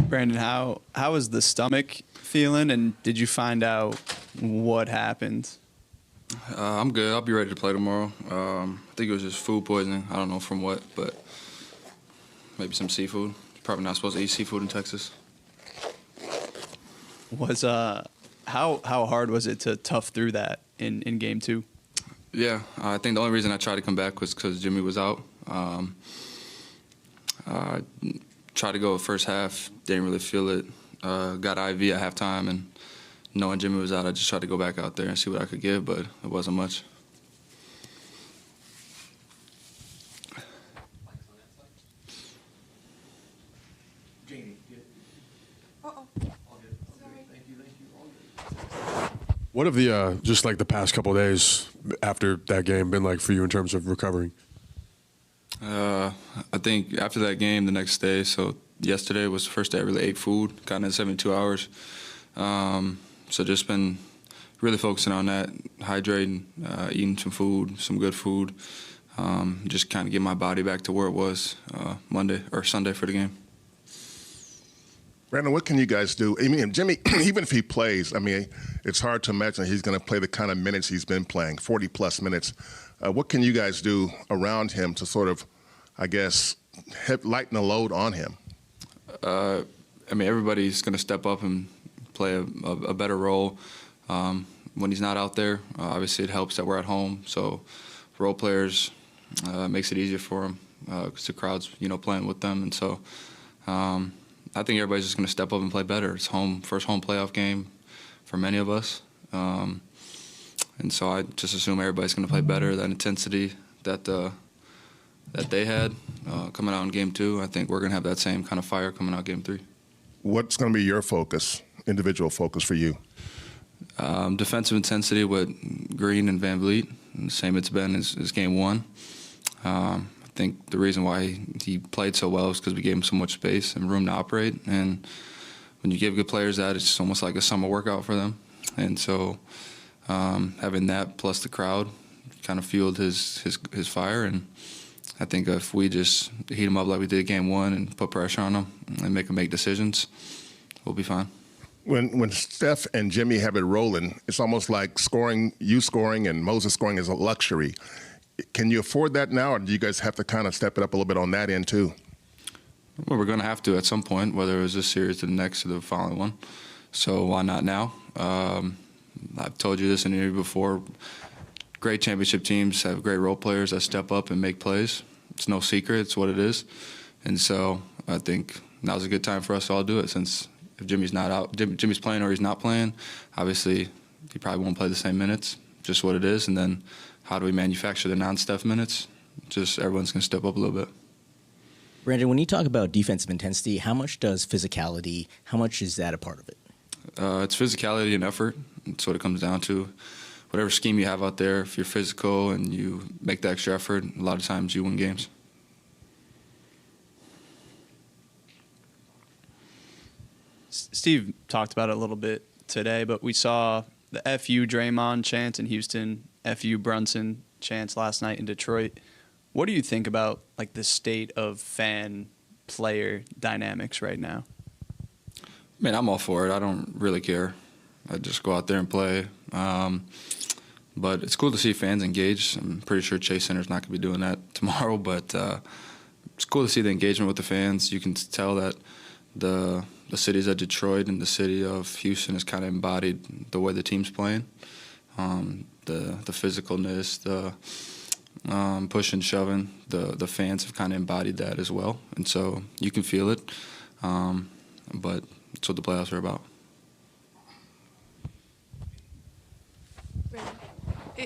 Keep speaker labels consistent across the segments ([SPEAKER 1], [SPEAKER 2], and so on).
[SPEAKER 1] Brandon, how is the stomach feeling, and did you find out what happened?
[SPEAKER 2] I'm good. I'll be ready to play tomorrow. I think it was just food poisoning. I don't know from what, but maybe some seafood. Probably not supposed to eat seafood in Texas.
[SPEAKER 1] Was how hard was it to tough through that in game 2?
[SPEAKER 2] Yeah, I think the only reason I tried to come back was because Jimmy was out. I tried to go first half, didn't really feel it. Got IV at halftime, and knowing Jimmy was out, I just tried to go back out there and see what I could give, but it wasn't much.
[SPEAKER 3] What have the just like the past couple of days after that game been like for you in terms of recovering?
[SPEAKER 2] I think after that game, the next day, so yesterday was the first day I really ate food, got in 72 hours. So just been really focusing on that, hydrating, eating some food, some good food, just kind of get my body back to where it was Monday or Sunday for the game.
[SPEAKER 4] Brandon, what can you guys do? I mean, Jimmy, even if he plays, I mean, it's hard to imagine he's going to play the kind of minutes he's been playing, 40-plus minutes. What can you guys do around him to sort of, I guess, lighten the load on him?
[SPEAKER 2] I mean, everybody's going to step up and play a better role when he's not out there. Obviously, it helps that we're at home. So role players makes it easier for them because the crowd's, playing with them. And so I think everybody's just going to step up and play better. It's first home playoff game for many of us. And so I just assume everybody's going to play better. That intensity that they had coming out in Game 2, I think we're going to have that same kind of fire coming out Game 3.
[SPEAKER 4] What's going to be your focus, individual focus for you?
[SPEAKER 2] Defensive intensity with Green and Van Vleet, and the same it's been as Game 1. I think the reason why he played so well is because we gave him so much space and room to operate. And when you give good players that, it's almost like a summer workout for them. And so having that plus the crowd kind of fueled his fire. And I think if we just heat him up like we did Game 1 and put pressure on him and make him make decisions, we'll be fine.
[SPEAKER 4] When Steph and Jimmy have it rolling, it's almost like you scoring and Moses scoring is a luxury. Can you afford that now, or do you guys have to kind of step it up a little bit on that end too?
[SPEAKER 2] Well, we're going to have to at some point, whether it was this series to the next or the following one. So why not now? I've told you this in an interview before. Great championship teams have great role players that step up and make plays. It's no secret. It's what it is. And so I think now's a good time for us to all do it, since if Jimmy's not out, Jimmy's playing or he's not playing, obviously he probably won't play the same minutes, just what it is. And then how do we manufacture the non-Steph minutes? Just everyone's going to step up a little bit.
[SPEAKER 5] Brandon, when you talk about defensive intensity, how much does physicality, how much is that a part of it?
[SPEAKER 2] It's physicality and effort. That's what it comes down to. Whatever scheme you have out there, if you're physical and you make the extra effort, a lot of times you win games.
[SPEAKER 1] Steve talked about it a little bit today, but we saw the FU Draymond chant in Houston, FU Brunson chants last night in Detroit. What do you think about like the state of fan-player dynamics right now?
[SPEAKER 2] I mean, I'm all for it. I don't really care. I just go out there and play. But it's cool to see fans engaged. I'm pretty sure Chase Center's not going to be doing that tomorrow, but it's cool to see the engagement with the fans. You can tell that the cities of Detroit and the city of Houston has kind of embodied the way the team's playing. The physicalness, the pushing, shoving, the fans have kind of embodied that as well. And so you can feel it, but it's what the playoffs are about.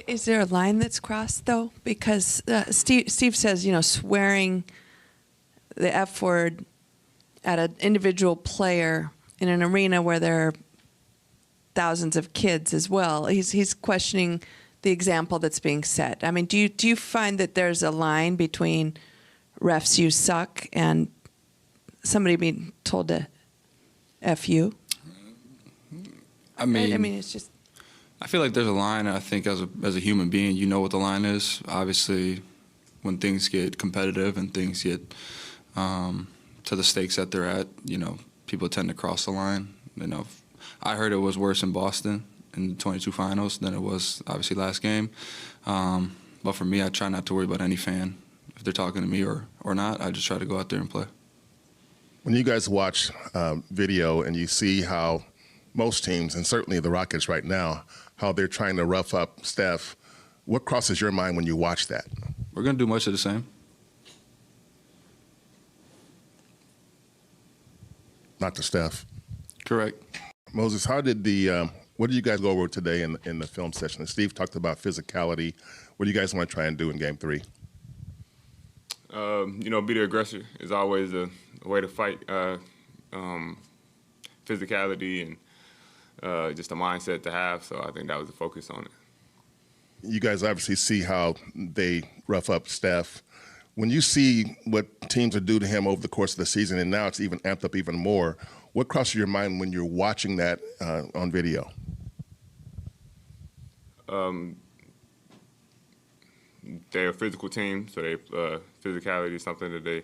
[SPEAKER 6] Is there a line that's crossed, though? Because Steve says, swearing the F word at an individual player in an arena where there are thousands of kids as well. He's questioning the example that's being set. I mean, do you find that there's a line between refs you suck and somebody being told to F you?
[SPEAKER 2] I mean,
[SPEAKER 6] it's just.
[SPEAKER 2] I feel like there's a line. I think as a human being, you know what the line is. Obviously, when things get competitive and things get to the stakes that they're at, people tend to cross the line. You know, I heard it was worse in Boston in the 22 finals than it was obviously last game. But for me, I try not to worry about any fan. If they're talking to me or not, I just try to go out there and play.
[SPEAKER 4] When you guys watch video and you see how most teams, and certainly the Rockets right now, how they're trying to rough up Steph, what crosses your mind when you watch that?
[SPEAKER 2] We're going to do much of the same.
[SPEAKER 4] Not to Steph.
[SPEAKER 2] Correct.
[SPEAKER 4] Moses, how did what did you guys go over today in the film session? Steve talked about physicality. What do you guys want to try and do in Game 3?
[SPEAKER 7] You know, be the aggressor is always a way to fight physicality and just a mindset to have. So I think that was the focus on it.
[SPEAKER 4] You guys obviously see how they rough up Steph. When you see what teams are do to him over the course of the season, and now it's even amped up even more, what crosses your mind when you're watching that on video?
[SPEAKER 7] They're a physical team, so physicality is something that they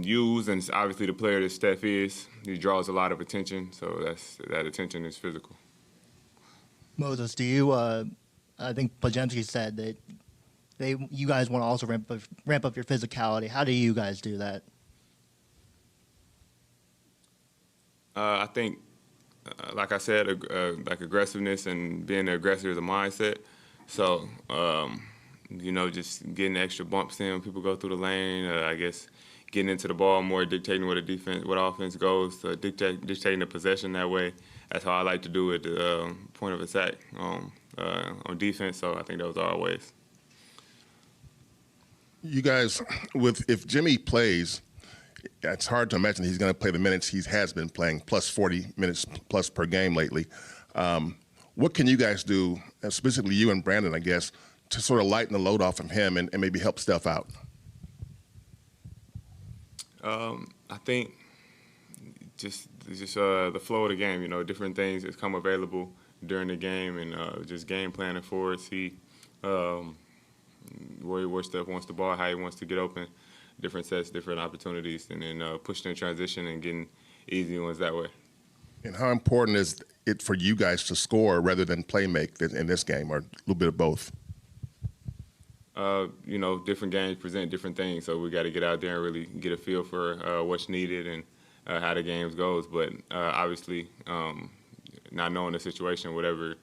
[SPEAKER 7] use, and obviously the player that Steph is, he draws a lot of attention, so that attention is physical.
[SPEAKER 8] Moses, do you? I think Podziemski said that you guys want to also ramp up your physicality. How do you guys do that?
[SPEAKER 7] I think, like I said, like aggressiveness and being the aggressor is a mindset. So, you know, just getting extra bumps in when people go through the lane. I guess getting into the ball more, dictating where the defense, what offense goes, dictating the possession that way. That's how I like to do it, the point of attack on defense. So I think that was our ways.
[SPEAKER 4] You guys, if Jimmy plays, it's hard to imagine he's going to play the minutes he has been playing, plus 40 minutes plus per game lately. What can you guys do, specifically you and Brandon, I guess, to sort of lighten the load off of him and maybe help Steph out?
[SPEAKER 7] I think just the flow of the game, you know, different things that come available during the game, and just game planning for it, see where Steph wants the ball, how he wants to get open, different sets, different opportunities, and then pushing in transition and getting easy ones that way.
[SPEAKER 4] And how important is it for you guys to score rather than play make in this game, or a little bit of both?
[SPEAKER 7] You know, different games present different things, so we got to get out there and really get a feel for what's needed and how the games goes. But obviously, not knowing the situation, whatever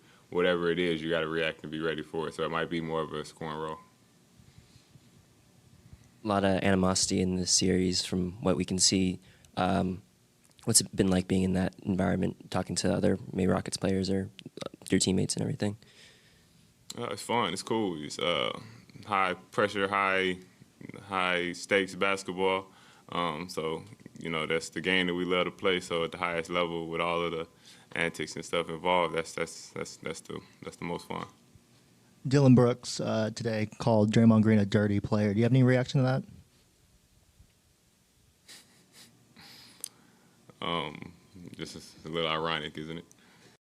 [SPEAKER 7] it is, you got to react and be ready for it. So it might be more of a scoring role.
[SPEAKER 9] A lot of animosity in this series from what we can see. What's it been like being in that environment, talking to other maybe Rockets players or your teammates and everything?
[SPEAKER 7] It's fun. It's cool. It's high pressure, high stakes basketball. So you know that's the game that we love to play. So at the highest level, with all of the antics and stuff involved, that's the most fun.
[SPEAKER 8] Dillon Brooks today called Draymond Green a dirty player. Do you have any reaction to that?
[SPEAKER 7] Just a little ironic, isn't it?